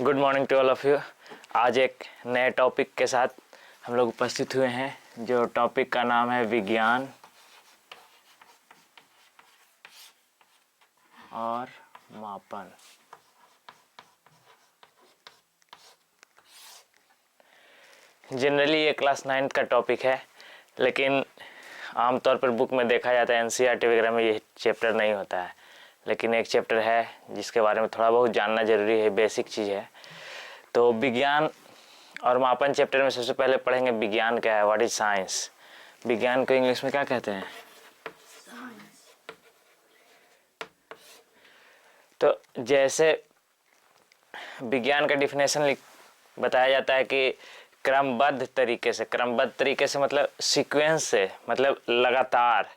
Good morning to all of you. आज एक नए टॉपिक के साथ हम लोग उपस्थित हुए हैं, जो टॉपिक का नाम है विज्ञान और मापन। जनरली ये क्लास 9th का टॉपिक है, लेकिन आमतौर पर बुक में देखा जाता है एनसीईआरटी वगैरह में ये चैप्टर नहीं होता है। लेकिन एक चैप्टर है जिसके बारे में थोड़ा बहुत जानना ज़रूरी है, बेसिक चीज़ है। तो विज्ञान और मापन चैप्टर में सबसे पहले पढ़ेंगे विज्ञान क्या है, व्हाट इज साइंस। विज्ञान को इंग्लिश में क्या कहते हैं? तो जैसे विज्ञान का डिफिनेशन बताया जाता है कि क्रमबद्ध तरीके से मतलब सीक्वेंस से, मतलब लगातार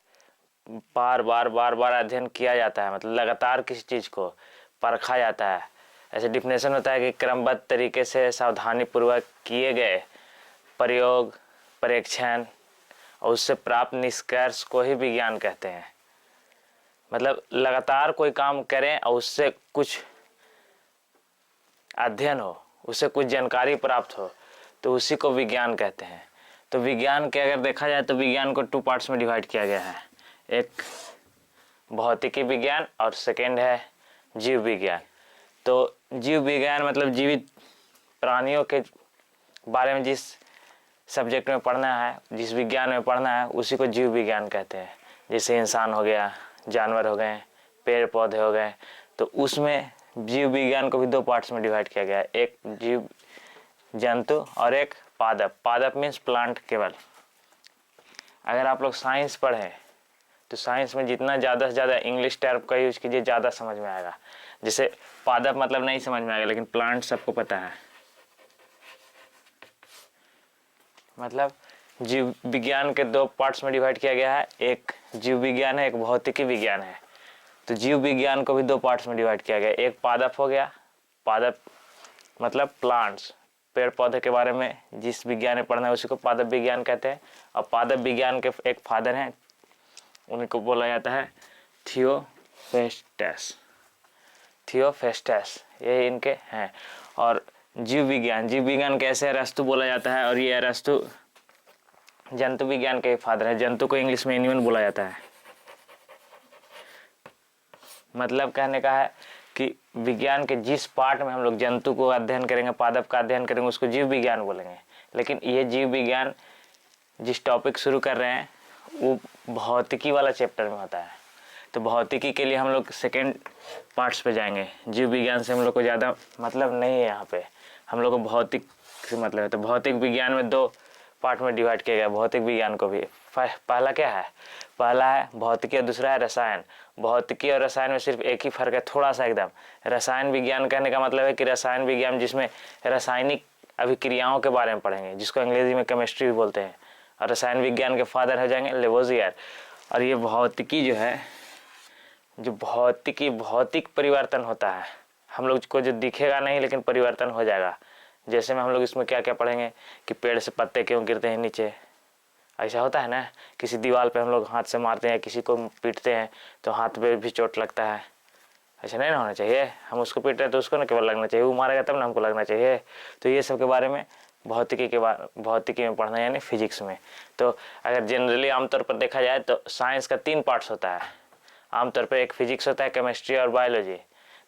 बार बार अध्ययन किया जाता है, मतलब लगातार किसी चीज़ को परखा जाता है। ऐसे डिफिनेशन होता है कि क्रमबद्ध तरीके से सावधानी पूर्वक किए गए प्रयोग, परीक्षण और उससे प्राप्त निष्कर्ष को ही विज्ञान कहते हैं। मतलब लगातार कोई काम करें और उससे कुछ अध्ययन हो, उससे कुछ जानकारी प्राप्त हो, तो उसी को विज्ञान कहते हैं। तो विज्ञान के अगर देखा जाए तो विज्ञान को 2 पार्ट्स में डिवाइड किया गया है। एक भौतिकी विज्ञान और सेकेंड है जीव विज्ञान। तो जीव विज्ञान मतलब जीवित प्राणियों के बारे में जिस सब्जेक्ट में पढ़ना है, जिस विज्ञान में पढ़ना है, उसी को जीव विज्ञान कहते हैं। जैसे इंसान हो गया, जानवर हो गए, पेड़ पौधे हो गए। तो उसमें जीव विज्ञान को भी 2 पार्ट्स में डिवाइड किया गया है, एक जीव जंतु और एक पादप। पादप मीन्स प्लांट केवल। अगर आप लोग साइंस पढ़ें तो साइंस में जितना ज़्यादा से ज़्यादा इंग्लिश टर्म का यूज कीजिए, ज़्यादा समझ में आएगा। जैसे पादप मतलब नहीं समझ में आएगा, लेकिन प्लांट सबको पता है। मतलब जीव विज्ञान के 2 पार्ट्स में डिवाइड किया गया है, एक जीव विज्ञान है, एक भौतिकी विज्ञान है। तो जीव विज्ञान को भी 2 पार्ट्स में डिवाइड किया गया। एक पादप हो गया, पादप मतलब प्लांट्स, पेड़ पौधे के बारे में जिस विज्ञान में पढ़ना है उसी को पादप विज्ञान कहते हैं। और पादप विज्ञान के एक फादर हैं, उनको बोला जाता है थियोफेस्टस, ये इनके हैं। और जीव विज्ञान कैसे अरस्तु बोला जाता है, और ये अरस्तु जंतु विज्ञान के फादर है। जंतु को इंग्लिश में एनिमल बोला जाता है। मतलब कहने का है कि विज्ञान के जिस पार्ट में हम लोग जंतु को अध्ययन करेंगे, पादप का अध्ययन करेंगे, उसको जीव विज्ञान बोलेंगे। लेकिन ये जीव विज्ञान जिस टॉपिक शुरू कर रहे हैं वो भौतिकी वाला चैप्टर में होता है। तो भौतिकी के लिए हम लोग सेकेंड पार्ट्स पे जाएंगे। जीव विज्ञान से हम लोग को ज़्यादा मतलब नहीं है यहाँ पे, हम लोग को भौतिक से मतलब है। तो भौतिक विज्ञान में 2 पार्ट में डिवाइड किया गया भौतिक विज्ञान को भी। पहला क्या है? पहला है भौतिकी और दूसरा है रसायन। भौतिकी और रसायन में सिर्फ एक ही फर्क है, थोड़ा सा एकदम। रसायन विज्ञान कहने का मतलब है कि रसायन विज्ञान जिसमें रासायनिक अभिक्रियाओं के बारे में पढ़ेंगे, जिसको अंग्रेजी में केमिस्ट्री भी बोलते हैं। और रसायन विज्ञान के फादर हो जाएंगे लेवोजियर। और ये भौतिकी जो है, जो भौतिक परिवर्तन होता है, हम लोग को जो दिखेगा नहीं लेकिन परिवर्तन हो जाएगा। जैसे में हम लोग इसमें क्या क्या पढ़ेंगे कि पेड़ से पत्ते क्यों गिरते हैं नीचे, ऐसा होता है ना। किसी दीवार पे हम लोग हाथ से मारते हैं, किसी को पीटते हैं तो हाथ पे भी चोट लगता है, ऐसा नहीं ना होना चाहिए। हम उसको पीट रहे हैं तो उसको ना केवल लगना चाहिए, वो मारेगा तब ना हमको लगना चाहिए। तो ये सब के बारे में भौतिकी में पढ़ना, यानी फिजिक्स में। तो अगर जनरली आमतौर पर देखा जाए तो साइंस का 3 पार्ट्स होता है आमतौर पर। एक फिजिक्स होता है, केमिस्ट्री और बायोलॉजी।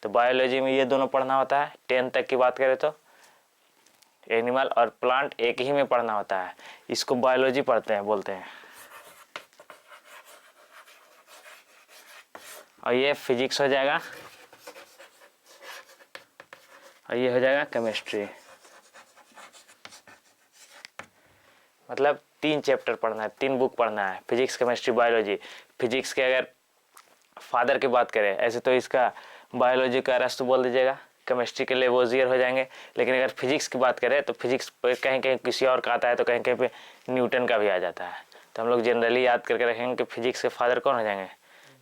तो बायोलॉजी में ये दोनों पढ़ना होता है। 10th तक की बात करें तो एनिमल और प्लांट एक ही में पढ़ना होता है, इसको बायोलॉजी बोलते हैं। और ये फिजिक्स हो जाएगा और ये हो जाएगा केमिस्ट्री। मतलब 3 चैप्टर पढ़ना है, 3 बुक पढ़ना है, फिजिक्स, केमिस्ट्री, बायोलॉजी। फिजिक्स के अगर फादर की बात करें ऐसे तो इसका बायोलॉजी का अरस्तु बोल दीजिएगा, केमिस्ट्री के लेवोजियर हो जाएंगे। लेकिन अगर फिजिक्स की बात करें तो फिजिक्स कहीं कहीं किसी और का आता है, तो कहीं कहीं पे न्यूटन का भी आ जाता है। तो हम लोग जनरली याद करके रखेंगे कि फिजिक्स के फादर कौन हो जाएंगे?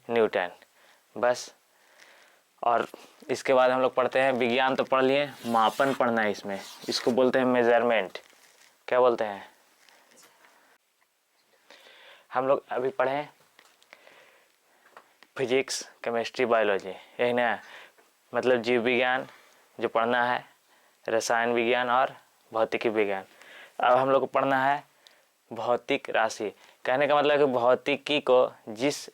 न्यूटन, बस। और इसके बाद हम लोग पढ़ते हैं विज्ञान। तो पढ़ लिए, मापन पढ़ना है इसमें, इसको बोलते हैं मेजरमेंट। क्या बोलते हैं? हम लोग अभी पढ़े फिजिक्स, केमिस्ट्री, बायोलॉजी, यही ना। मतलब जीव विज्ञान जो पढ़ना है, रसायन विज्ञान और भौतिकी विज्ञान। अब हम लोग को पढ़ना है भौतिक राशि। कहने का मतलब कि भौतिकी को जिस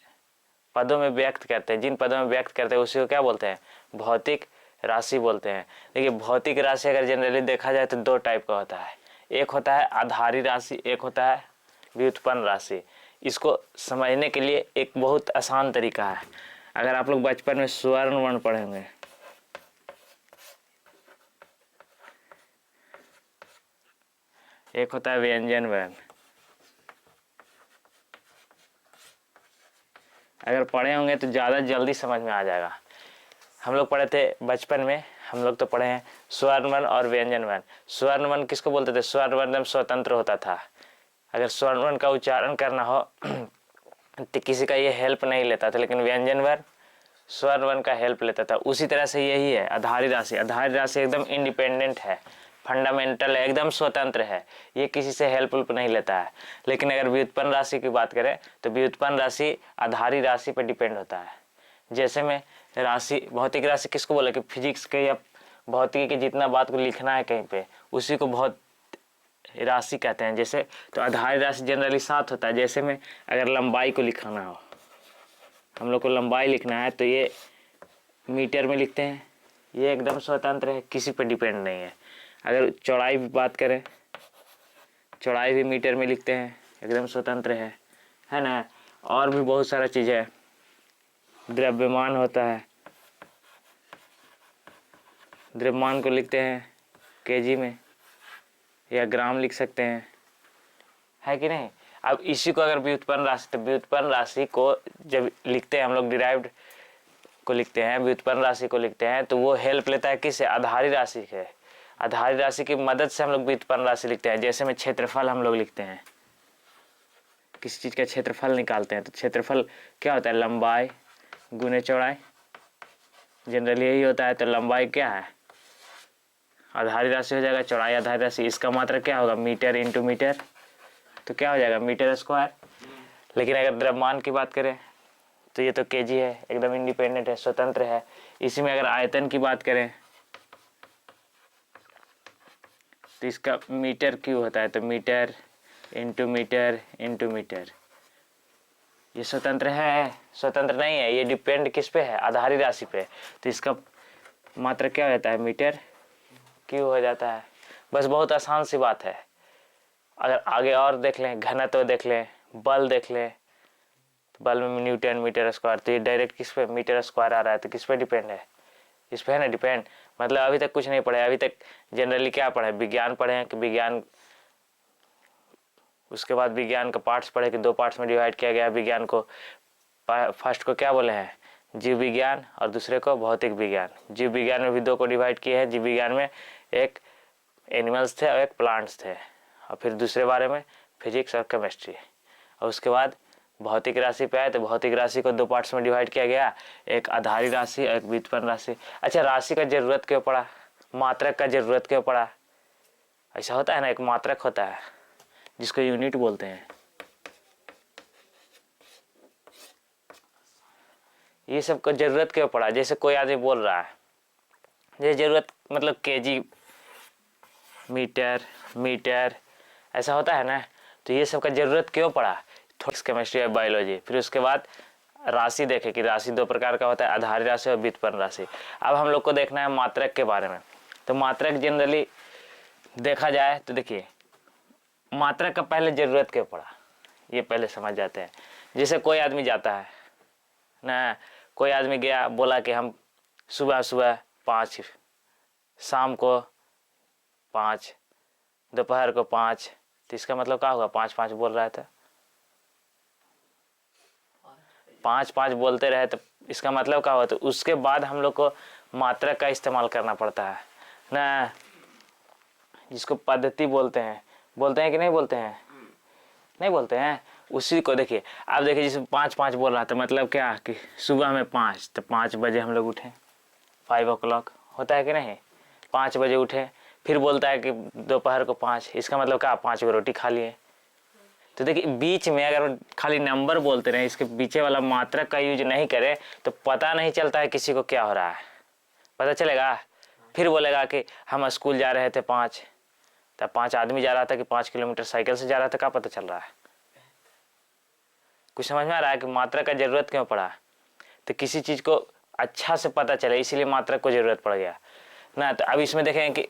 पदों में व्यक्त करते हैं, जिन पदों में व्यक्त करते हैं उसी को क्या बोलते हैं, भौतिक राशि बोलते हैं। देखिए भौतिक राशि अगर जनरली देखा जाए तो दो टाइप का होता है, एक होता है आधारी राशि, एक होता है व्युत्पन्न राशि। इसको समझने के लिए एक बहुत आसान तरीका है। अगर आप लोग बचपन में स्वर्ण वर्ण पढ़े होंगे, एक होता है व्यंजन वर्ण। अगर पढ़े होंगे तो ज़्यादा जल्दी समझ में आ जाएगा। हम लोग पढ़े थे बचपन में, हम लोग तो पढ़े हैं स्वर्ण वर्ण और व्यंजन वर्ण। स्वर्ण वर्ण किसको बोलते थे, स्वर्ण वर्ण एकदम स्वतंत्र होता था। अगर स्वर्ण वर्ण का उच्चारण करना हो तो किसी का ये हेल्प नहीं लेता था, लेकिन व्यंजन वर्ण स्वर्ण वर्ण का हेल्प लेता था। उसी तरह से यही है आधारी राशि। आधारी राशि एकदम इंडिपेंडेंट है, फंडामेंटल है, एकदम स्वतंत्र है, ये किसी से हेल्प नहीं लेता है। लेकिन अगर व्युत्पन्न राशि की बात करें तो व्युत्पन्न राशि आधारी राशि पर डिपेंड होता है। जैसे में राशि, भौतिक राशि किसको बोले कि फिजिक्स के या भौतिकी के जितना बात को लिखना है कहीं पे, उसी को बहुत राशि कहते हैं। जैसे तो आधारी राशि जनरली 7 होता है। जैसे में अगर लंबाई को लिखाना हो, हम लोग को लंबाई लिखना है तो ये मीटर में लिखते हैं, ये एकदम स्वतंत्र है, किसी पर डिपेंड नहीं है। अगर चौड़ाई की बात करें, चौड़ाई भी मीटर में लिखते हैं, एकदम स्वतंत्र है ना। और भी बहुत सारा चीज़ है। द्रव्यमान होता है, द्रव्यमान को लिखते हैं केजी में या ग्राम लिख सकते हैं, है कि नहीं। अब इसी को अगर व्युत्पन्न राशि, तो व्युत्पन्न राशि को जब लिखते हैं हम लोग डिराइव्ड को लिखते हैं, व्युत्पन्न राशि को लिखते हैं, तो वो हेल्प लेता है किससे, आधारी राशि के। आधारी राशि की मदद से हम लोग व्युत्पन्न राशि लिखते हैं। जैसे में क्षेत्रफल हम लोग लिखते हैं, किसी चीज़ का क्षेत्रफल निकालते हैं तो क्षेत्रफल क्या होता है, लंबाई गुने चौड़ाई, जनरली यही होता है। तो लंबाई क्या है, आधारी राशि हो जाएगा, चौड़ाई आधारी राशि, इसका मात्रक क्या होगा, मीटर इंटू मीटर, तो क्या हो जाएगा, मीटर स्क्वायर। लेकिन अगर द्रव्यमान की बात करें तो ये तो केजी है, एकदम इंडिपेंडेंट है, स्वतंत्र है। इसी में अगर आयतन की बात करें तो इसका मीटर क्यों होता है, तो metre into metre into metre. ये स्वतंत्र है, स्वतंत्र नहीं है, ये डिपेंड किस पे है, आधारी राशि पे। तो इसका मात्रा क्या हो जाता है, मीटर क्यों हो जाता है। बस बहुत आसान सी बात है। अगर आगे और देख लें, घनत्व देख लें, बल देख लें, तो बल में न्यूटन मीटर स्क्वायर, तो ये डायरेक्ट किस पे, मीटर स्क्वायर आ रहा है, तो किस पे डिपेंड है, इस पे है ना डिपेंड। मतलब अभी तक कुछ नहीं पढ़े, अभी तक जनरली क्या पढ़े, विज्ञान पढ़े हैं कि विज्ञान, उसके बाद विज्ञान का पार्ट्स पढ़े कि 2 पार्ट्स में डिवाइड किया गया विज्ञान को। फर्स्ट को क्या बोले हैं, जीव विज्ञान, और दूसरे को भौतिक विज्ञान। जीव विज्ञान में भी 2 को डिवाइड किए हैं। जीव विज्ञान में एक एनिमल्स थे और एक प्लांट्स थे, और फिर दूसरे बारे में फिजिक्स और केमिस्ट्री। और उसके बाद भौतिक राशि पे आए तो भौतिक राशि को 2 पार्ट्स में डिवाइड किया गया, एक आधारी राशि और एक व्युत्पन्न राशि। अच्छा, राशि का जरूरत क्यों पड़ा, मात्रक का जरूरत क्यों पड़ा, ऐसा होता है ना, एक मात्रक होता है जिसको यूनिट बोलते हैं। ये सब को जरूरत क्यों पड़ा, जैसे कोई आदमी बोल रहा है, ये जरूरत मतलब केजी, मीटर, मीटर, ऐसा होता है ना। तो ये सब का जरूरत क्यों पड़ा, थोड़ी केमिस्ट्री और बायोलॉजी। फिर उसके बाद राशि देखे कि राशि 2 प्रकार का होता है, आधारी राशि और व्युत्पन्न राशि। अब हम लोग को देखना है मात्रक के बारे में। तो मात्रक जनरली देखा जाए तो देखिए, मात्रक का पहले जरूरत क्यों पड़ा, ये पहले समझ जाते हैं। जैसे कोई आदमी जाता है ना, कोई आदमी गया, बोला कि हम सुबह सुबह 5, शाम को 5, दोपहर को 5, तो इसका मतलब क्या होगा, 5-5 बोल रहा था, 5-5 बोलते रहे, तो इसका मतलब क्या हुआ। तो उसके बाद हम लोग को मात्रक का इस्तेमाल करना पड़ता है ना, जिसको पद्धति बोलते हैं कि नहीं बोलते हैं, नहीं बोलते हैं। उसी को देखिए, आप देखिए जिसमें 5-5 बोल रहा था, मतलब क्या कि सुबह में 5, तो 5 बजे हम लोग उठे, 5 o'clock होता है कि नहीं, 5 बजे उठे। फिर बोलता है कि दोपहर को 5, इसका मतलब क्या, 5 को रोटी खा लिए। तो देखिए बीच में अगर खाली नंबर बोलते रहे, इसके पीछे वाला मात्रक का यूज नहीं करें, तो पता नहीं चलता है किसी को क्या हो रहा है, पता चलेगा। फिर बोलेगा कि हम स्कूल जा रहे थे 5, तब 5 आदमी जा रहा था कि 5 किलोमीटर साइकिल से जा रहा था, क्या पता चल रहा है? कुछ समझ में आ रहा है कि मात्रा का जरूरत क्यों पड़ा? तो किसी चीज़ को अच्छा से पता चले इसीलिए मात्रा को जरूरत पड़ गया ना। तो अब इसमें देखें कि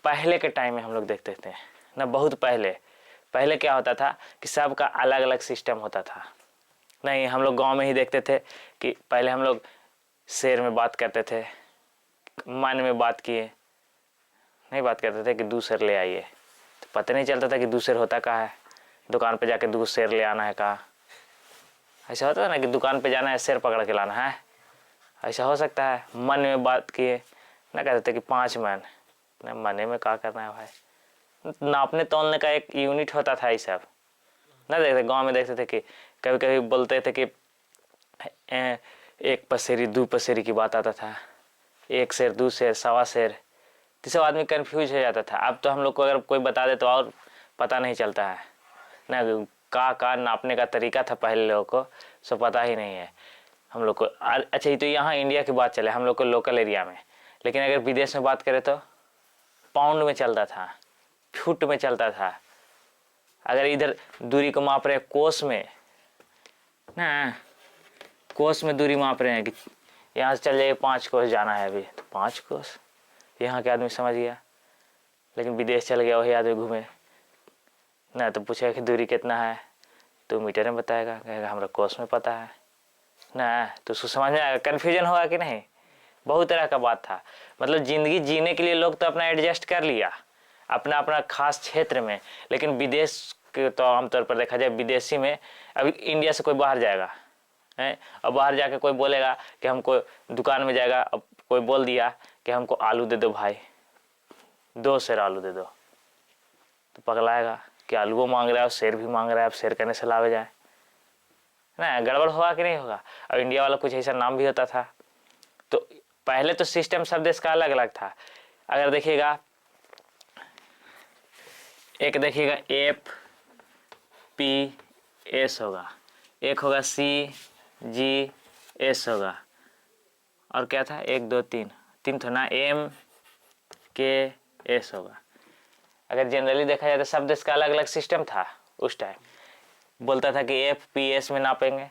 पहले के टाइम में हम लोग देखते थे ना, बहुत पहले क्या होता था कि सबका अलग अलग सिस्टम होता था। नहीं, हम लोग गांव में ही देखते थे कि पहले हम लोग शेर में बात करते थे, मन में बात किए, नहीं बात करते थे कि दूसर ले आइए, तो पता नहीं चलता था कि दूसर होता कहाँ है। दुकान पे जाके दूसर ले आना है कहाँ, ऐसा होता है ना कि दुकान पे जाना है शेर पकड़ के लाना है, ऐसा हो सकता है। मन में बात किए ना, कहते थे कि 5 मन ना, मने में क्या करना है भाई, नापने तोलने का एक यूनिट होता था। ये सब ना देखते गांव में, देखते थे कि कभी कभी बोलते थे कि 1 पसेरी 2 पसेरी की बात आता था, 1 शेर 2 शेर 1.25 शेर, तो सब आदमी कन्फ्यूज हो जाता था। अब तो हम लोग को अगर कोई बता दे तो और पता नहीं चलता है ना, का नापने का तरीका था पहले लोगों को, सो पता ही नहीं है हम लोग को। अच्छा, ये तो यहाँ इंडिया की बात चले, हम लोग को लोकल एरिया में, लेकिन अगर विदेश में बात करें तो पाउंड में चलता था, फुट में चलता था। अगर इधर दूरी को माप रहे कोस में ना, कोस में दूरी माप रहे हैं कि यहाँ से चल जाइए 5 कोस जाना है अभी, तो 5 कोस यहाँ के आदमी समझ गया। लेकिन विदेश चल गया वही आदमी घूमे ना, तो पूछेगा कि दूरी कितना है, तो मीटर में बताएगा, कहेगा हमारा कोस में पता है ना, तो उसको समझ में आएगा। कन्फ्यूजन होगा कि नहीं? बहुत तरह का बात था। मतलब ज़िंदगी जीने के लिए लोग तो अपना एडजस्ट कर लिया अपना अपना खास क्षेत्र में, लेकिन विदेश के तो आमतौर पर देखा जाए, विदेशी में अभी इंडिया से कोई बाहर जाएगा है, और बाहर जाके कोई बोलेगा कि हमको दुकान में जाएगा, अब कोई बोल दिया कि हमको आलू दे दो भाई, 2 शेर आलू दे दो, तो पगलाएगा कि आलू मांग रहा है और शेर भी मांग रहा है, अब शेर कहने से लावे जाए ना, गड़बड़ होगा कि नहीं होगा? अब इंडिया वाला कुछ ऐसा नाम भी होता था। तो पहले तो सिस्टम सब देश का अलग अलग था। अगर देखिएगा, एक देखिएगा FPS होगा, एक होगा CGS होगा, और क्या था 1 2 3 था ना, MKS होगा। अगर जनरली देखा जाए तो सब देश का अलग अलग सिस्टम था उस टाइम। बोलता था कि FPS में नापेंगे,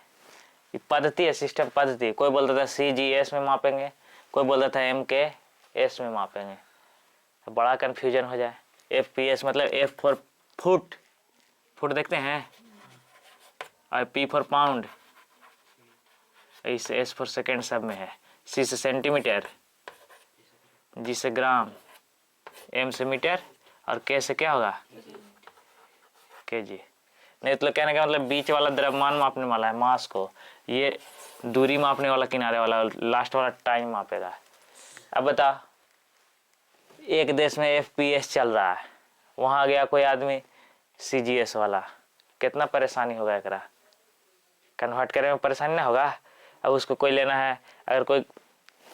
पद्धति है, सिस्टम पद्धति। कोई बोलता था CGS में मापेंगे, कोई बोलता था MKS में मापेंगे, तो बड़ा कन्फ्यूजन हो जाए। FPS मतलब F फॉर फुट, फुट देखते हैं, और P फॉर पाउंड, इसे S फॉर सेकेंड सब में है, C से सेंटीमीटर, G से ग्राम, M से मीटर, और K से क्या होगा kg। नहीं तो कहने का मतलब बीच वाला द्रव्यमान मापने वाला है, मास को, ये दूरी मापने वाला किनारे वाला, लास्ट वाला टाइम मापेगा। अब बता, एक देश में FPS चल रहा है, वहाँ गया कोई आदमी CGS वाला, कितना परेशानी होगा एकरा, कन्वर्ट करने में परेशानी ना होगा? अब उसको कोई लेना है, अगर कोई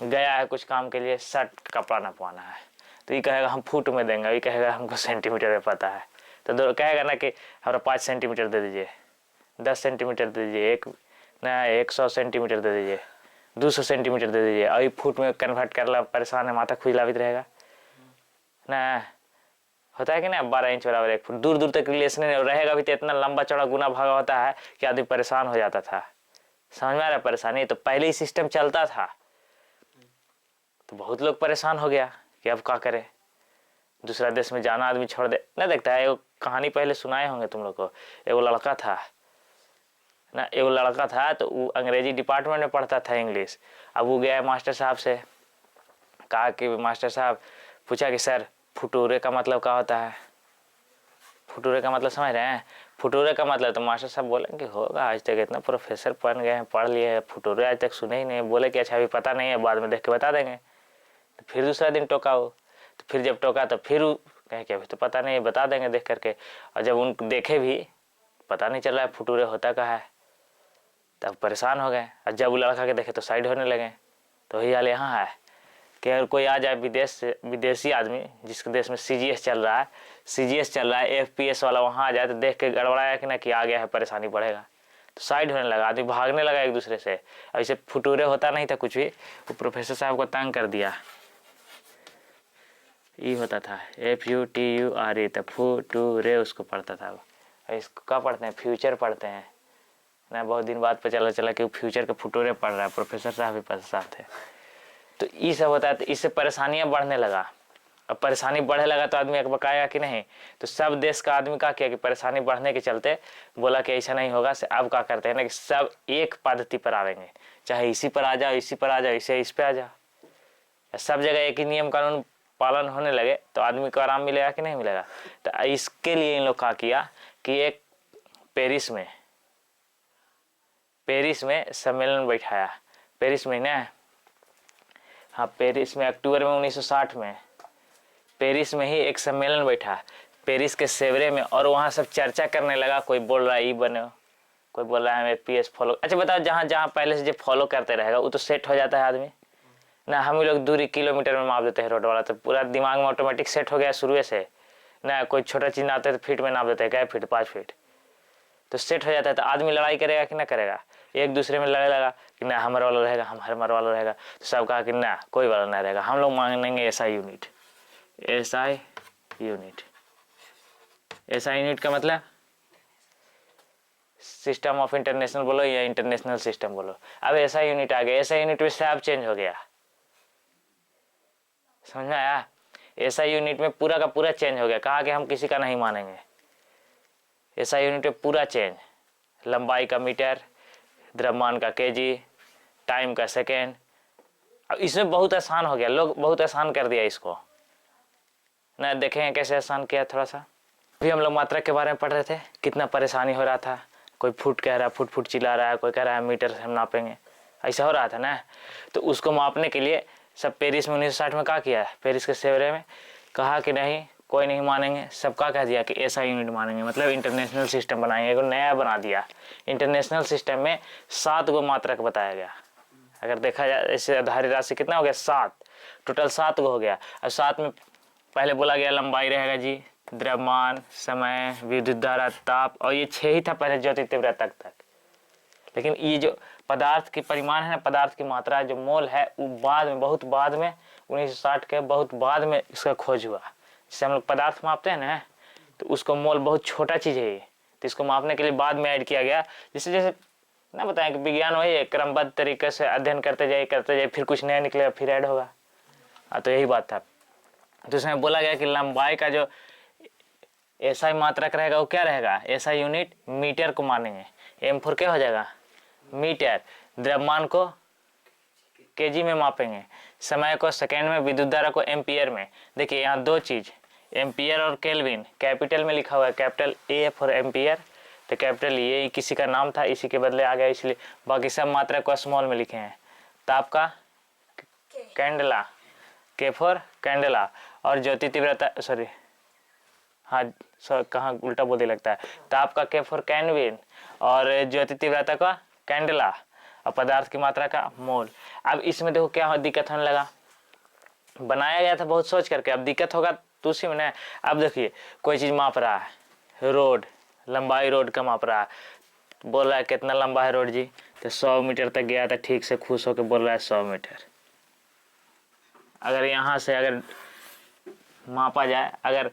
गया है कुछ काम के लिए, शर्ट कपड़ा नपवाना है, तो ये कहेगा हम फुट में देंगे, ये कहेगा हमको सेंटीमीटर में पता है, तो दो कहेगा ना कि हमारा 5 सेंटीमीटर दे दीजिए, 10 सेंटीमीटर दे दीजिए, 100 सेंटीमीटर दे दीजिए, 200 सेंटीमीटर दे दीजिए, और फुट में कन्वर्ट कर ला, परेशान है, माथा खुजलावित रहेगा ना। होता है कि ना, 12 इंच बराबर 1 फुट, दूर दूर तक रिलेशन रहेगा भी, तो इतना लंबा चौड़ा गुना भागा होता है कि आदमी परेशान हो जाता था। समझ में आ रहा है परेशानी? तो पहले ही सिस्टम चलता था, तो बहुत लोग परेशान हो गया कि अब क्या करें, दूसरा देश में जाना आदमी छोड़ दे ना। देखता है, एक कहानी पहले सुनाए होंगे तुम लोग को, एगो लड़का था ना, एगो लड़का था, तो वो अंग्रेजी डिपार्टमेंट में पढ़ता था, इंग्लिश। अब वो गया मास्टर साहब से, कहा कि मास्टर साहब, पूछा कि सर फुटूरे का मतलब क्या होता है? फुटूरे का मतलब समझ रहे हैं? फुटूरे का मतलब, तो मास्टर साहब बोले कि होगा, आज तक इतना प्रोफेसर बन गए हैं, पढ़ लिए हैं, फुटूरे आज तक सुने ही नहीं। बोले कि अच्छा अभी पता नहीं है, बाद में देख के बता देंगे। तो फिर दूसरा दिन टोका वो, तो फिर जब टोका तो फिर कहे कि अभी तो पता नहीं है, बता देंगे देख करके। और जब उन देखे भी पता नहीं चल रहा है फुटूरे होता क्या है, तब परेशान हो गए। और जब वो लड़का के देखे तो साइड होने लगे। तो वही हाल यहाँ है कि अगर कोई आ जाए विदेश से, विदेशी आदमी जिसके देश में CGS चल रहा है, FPS वाला वहाँ आ जाए, तो देख के गड़बड़ाया कि ना कि आ गया है, परेशानी बढ़ेगा, तो साइड होने लगा, आदमी भागने लगा एक दूसरे से। अब इसे फुटूरे होता नहीं था कुछ भी, वो प्रोफेसर साहब को तंग कर दिया ई होता था, FUTURE, तो फुटूरे उसको पढ़ता था। इसको क्या पढ़ते हैं, फ्यूचर पढ़ते हैं ना। बहुत दिन बाद पता चला कि वो फ्यूचर के फुटूरे पढ़ रहा है। प्रोफेसर साहब भी परेशान थे। तो ये सब होता है, तो इससे परेशानियां बढ़ने लगा। अब परेशानी बढ़ने लगा तो आदमी बकाया कि नहीं। तो सब देश का आदमी क्या किया कि परेशानी बढ़ने के चलते बोला कि ऐसा नहीं होगा। अब क्या करते हैं ना कि सब एक पद्धति पर आवेंगे, चाहे इसी पर आ जाओ, इसी पर आ जाओ, इस पे आ जाओ। सब जगह एक ही नियम कानून पालन होने लगे तो आदमी को आराम मिलेगा कि नहीं मिलेगा। तो इसके लिए इन लोग क्या किया कि एक पेरिस में सम्मेलन बैठाया। पेरिस में ना, हाँ पेरिस में अक्टूबर में 1960 में पेरिस में ही एक सम्मेलन बैठा, पेरिस के सेवरे में। और वहाँ सब चर्चा करने लगा। कोई बोल रहा है ई बनो, कोई बोल रहा है हमें PS फॉलो। अच्छा बताओ, जहाँ जहाँ पहले से जो फॉलो करते रहेगा वो तो सेट हो जाता है आदमी ना। हम लोग दूरी किलोमीटर में माप देते हैं रोड वाला, तो पूरा दिमाग में ऑटोमेटिक सेट हो गया शुरू से ना। कोई छोटा चीज नापते तो फीट में नाप देते हैं, क्या फीट 5 फीट, तो सेट हो जाता है। तो आदमी लड़ाई करेगा कि ना करेगा, एक दूसरे में लड़ने लगा कि ना हमारा वाला रहेगा, हमारा वाला रहेगा। तो सब कहा कि ना कोई वाला नहीं रहेगा, हम लोग मांगेंगे SI यूनिट। SI यूनिट का मतलब सिस्टम ऑफ इंटरनेशनल बोलो या इंटरनेशनल सिस्टम बोलो। अब SI यूनिट आ गया, SI यूनिट में सब चेंज हो गया, समझ में आया। SI यूनिट में पूरा का पूरा चेंज हो गया। कहा कि हम किसी का नहीं मानेंगे। SI यूनिट में पूरा चेंज, लंबाई का मीटर, द्रव्यमान का kg, टाइम का सेकेंड। अब इसमें बहुत आसान हो गया, लोग बहुत आसान कर दिया इसको ना। देखेंगे कैसे आसान किया थोड़ा सा। अभी हम लोग मात्रा के बारे में पढ़ रहे थे, कितना परेशानी हो रहा था। कोई फुट कह रहा है, फुट चिल्ला रहा है, कोई कह रहा है मीटर से हम नापेंगे, ऐसा हो रहा था ना। तो उसको मापने के लिए सब पेरिस में 1960 में क्या किया, पेरिस के सेवरे में कहा कि नहीं कोई नहीं मानेंगे। सबका कह दिया कि SI यूनिट मानेंगे, मतलब इंटरनेशनल सिस्टम बनाएंगे। एक नया बना दिया इंटरनेशनल सिस्टम में 7 गो मात्रक बताया गया। अगर देखा जाए इससे आधारित राशि कितना हो गया, 7, टोटल 7 गो हो गया। अब 7 में पहले बोला गया लंबाई रहेगा जी, द्रव्यमान, समय, विद्युत धारा, ताप, और ये 6 ही था पहले ज्योति तीव्रता तक। लेकिन ये जो पदार्थ की परिमाण है ना, पदार्थ की मात्रा जो मोल है, वो बाद में, बहुत बाद में 1960 के बहुत बाद में इसका खोज हुआ। जैसे हम लोग पदार्थ मापते हैं ना, तो उसको मोल बहुत छोटा चीज़ है, तो इसको मापने के लिए बाद में ऐड किया गया। जैसे जैसे ना बताएं कि विज्ञान वही है, क्रमबद्ध तरीके से अध्ययन करते जाए, फिर कुछ नया निकलेगा, फिर ऐड होगा। तो यही बात था। तो इसमें बोला गया कि लंबाई का जो SI मात्रक रहेगा वो क्या रहेगा, SI यूनिट मीटर को मानेंगे। M4 क्या हो जाएगा, मीटर। द्रव्यमान को kg में मापेंगे, समय को सेकेंड में, विद्युत धारा को एम्पियर में। देखिए यहाँ 2 चीज, एम्पियर और केल्विन कैपिटल में लिखा हुआ है, कैपिटल A फॉर एम्पियर, तो कैपिटल ये किसी का नाम था, इसी के बदले आ गया इसलिए। बाकी सब मात्रा को स्मॉल में लिखे हैं। ताप का कैंडला, K फॉर कैंडला, और ज्योति तीव्रता, सॉरी हाँ कहाँ उल्टा बोलने लगता है। ताप का K फॉर कैनविन, और ज्योति तीव्रता का कैंडला, और पदार्थ की मात्रा का मोल। अब इसमें देखो क्या दिक्कत होने लगा, बनाया गया था बहुत सोच करके, अब दिक्कत होगा तो उसी में ना। अब देखिए कोई चीज़ माप रहा है, रोड, लंबाई रोड का माप रहा है, बोल रहा है कितना लंबा है रोड जी, तो 100 मीटर तक गया था, ठीक से खुश होकर बोल रहा है 100 मीटर। अगर यहाँ से अगर मापा जाए, अगर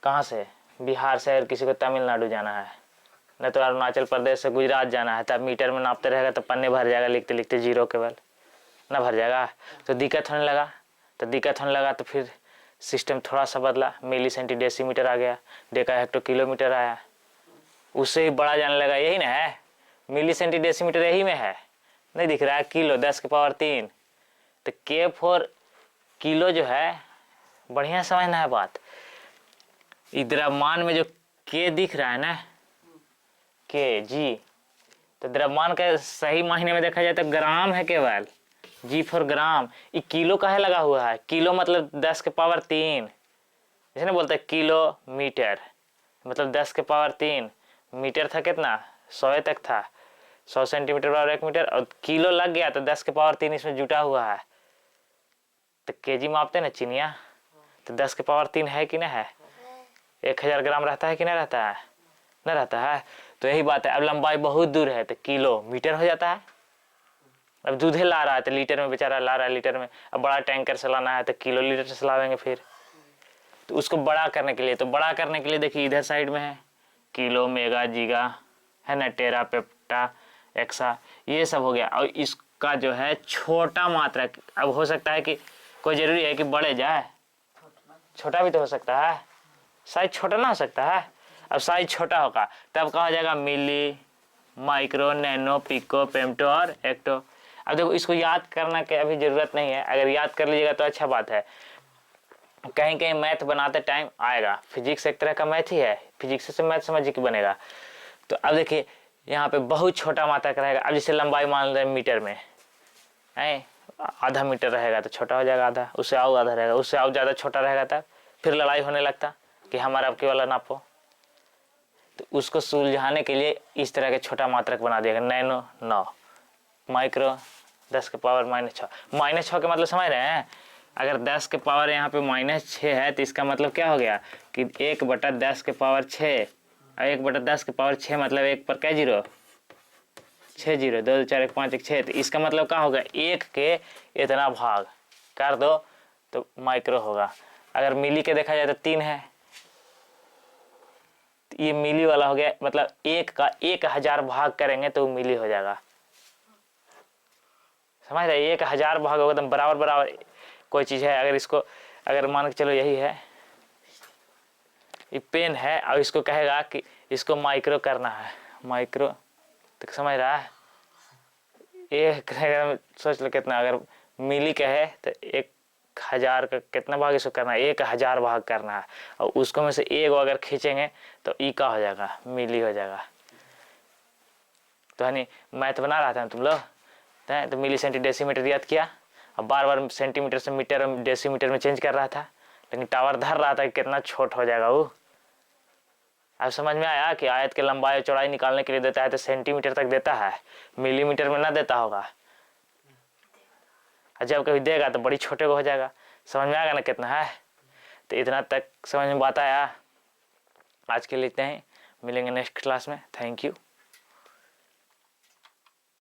कहाँ से, बिहार से अगर किसी को तमिलनाडु जाना है, नहीं तो अरुणाचल प्रदेश से गुजरात जाना है, तब मीटर में नापते रहेगा तो पन्ने भर जाएगा, लिखते लिखते जीरो केवल ना भर जाएगा। तो दिक्कत होने लगा, तो फिर सिस्टम थोड़ा सा बदला, मिली सेंटी डेसीमीटर आ गया, डेका हेक्टो किलोमीटर आया, उससे ही बड़ा जाने लगा। यही ना है, मिली सेंटी डेसीमीटर यही में है, नहीं दिख रहा है, किलो 10 के पावर 3। तो K फॉर किलो जो है, बढ़िया समझना है बात। द्रव्यमान में जो K दिख रहा है ना, kg, तो द्रव्यमान का सही मायने में देखा जाए तो ग्राम है केवल, G फॉर ग्राम। ये किलो का है लगा हुआ है, किलो मतलब 10 के पावर 3, जैसे ना बोलते हैं किलो मीटर, मतलब 10 के पावर 3। मीटर था कितना, 100 तक था, 100 सेंटीमीटर बराबर 1 मीटर, और किलो लग गया तो 10 के पावर 3 इसमें जुटा हुआ है। तो kg मापते ना चिनिया, तो 10 के पावर 3 है कि ना है, 1000 ग्राम रहता है कि नहीं रहता है, ना रहता है। तो यही बात है। अब लंबाई बहुत दूर है तो किलो मीटर हो जाता है। अब दूधे ला रहा है तो लीटर में बेचारा ला रहा है, लीटर में। अब बड़ा टैंकर से लाना है तो किलो लीटर से लावेंगे फिर। तो उसको बड़ा करने के लिए, तो बड़ा करने के लिए देखिए इधर साइड में है किलो, मेगा, जीगा, है ना, टेरा, पेप्टा, एक्सा, ये सब हो गया। और इसका जो है छोटा मात्रक, अब हो सकता है कि कोई जरूरी है कि बड़े जाए, छोटा भी तो हो सकता है, साइज छोटा ना हो सकता है। अब साइज छोटा होगा तब कहा जाएगा मिली, माइक्रो, नैनो, पिको, पेम्टो और एक्टो। अब देखो इसको याद करना के अभी जरूरत नहीं है, अगर याद कर लीजिएगा तो अच्छा बात है, कहीं कहीं मैथ बनाते टाइम आएगा। फिजिक्स एक तरह का मैथ ही है, फिजिक्स से मैथ समझिए कि बनेगा। तो अब देखिए यहाँ पे बहुत छोटा मात्रक रहेगा। अब जैसे लंबाई मान लें मीटर में है, आधा मीटर रहेगा तो छोटा हो जाएगा आधा, उससे आओ आधा रहेगा, उससे आओ ज़्यादा छोटा रहेगा, तब फिर लड़ाई होने लगता कि हमारा आपके वाला नापो। तो उसको सुलझाने के लिए इस तरह के छोटा मात्रक बना दिया। नैनो 9, माइक्रो 10 के पावर -6। -6 के मतलब समझ रहे हैं, अगर 10 के पावर यहाँ पे -6 है तो इसका मतलब क्या हो गया कि 1/10 के पावर 6, और 1/10 के पावर 6 मतलब 1 पर क्या जीरो, 6 जीरो, 2 4 1 5 1 6। तो इसका मतलब क्या होगा, 1 के इतना भाग कर दो तो माइक्रो होगा। अगर मिली के देखा जाए तो 3 है, तो ये मिली वाला हो गया, मतलब 1 का 1000 भाग करेंगे तो मिली हो जाएगा। समझ रहे, 1000 भाग होगा एकदम बराबर बराबर कोई चीज़ है। अगर इसको, अगर मान के चलो यही है, ये पेन है और इसको कहेगा कि इसको माइक्रो करना है, माइक्रो, तो समझ रहा है, ये कहेगा, सोच लो कितना, अगर मिली का है तो 1000 का कितना भाग इसको करना है, 1000 भाग करना है, और उसको में से एक अगर खींचेंगे तो ई का हो जाएगा, मिली हो जाएगा। तो है नहीं, मैथ बना रहा था तुम लोग, तो मिली सेंटी डेसीमीटर याद किया, अब बार बार सेंटीमीटर से मीटर डेसीमीटर में चेंज कर रहा था, लेकिन टावर धर रहा था कि कितना छोट हो जाएगा वो। अब समझ में आया कि आयत के लंबाई और चौड़ाई निकालने के लिए देता है तो सेंटीमीटर तक देता है, मिलीमीटर में ना देता होगा। जब कभी देगा तो बड़ी छोटे को हो जाएगा। समझ में आएगा ना कितना है। तो इतना तक समझ में बात आया। आज के लिए इतना ही, मिलेंगे नेक्स्ट क्लास में। Thank you.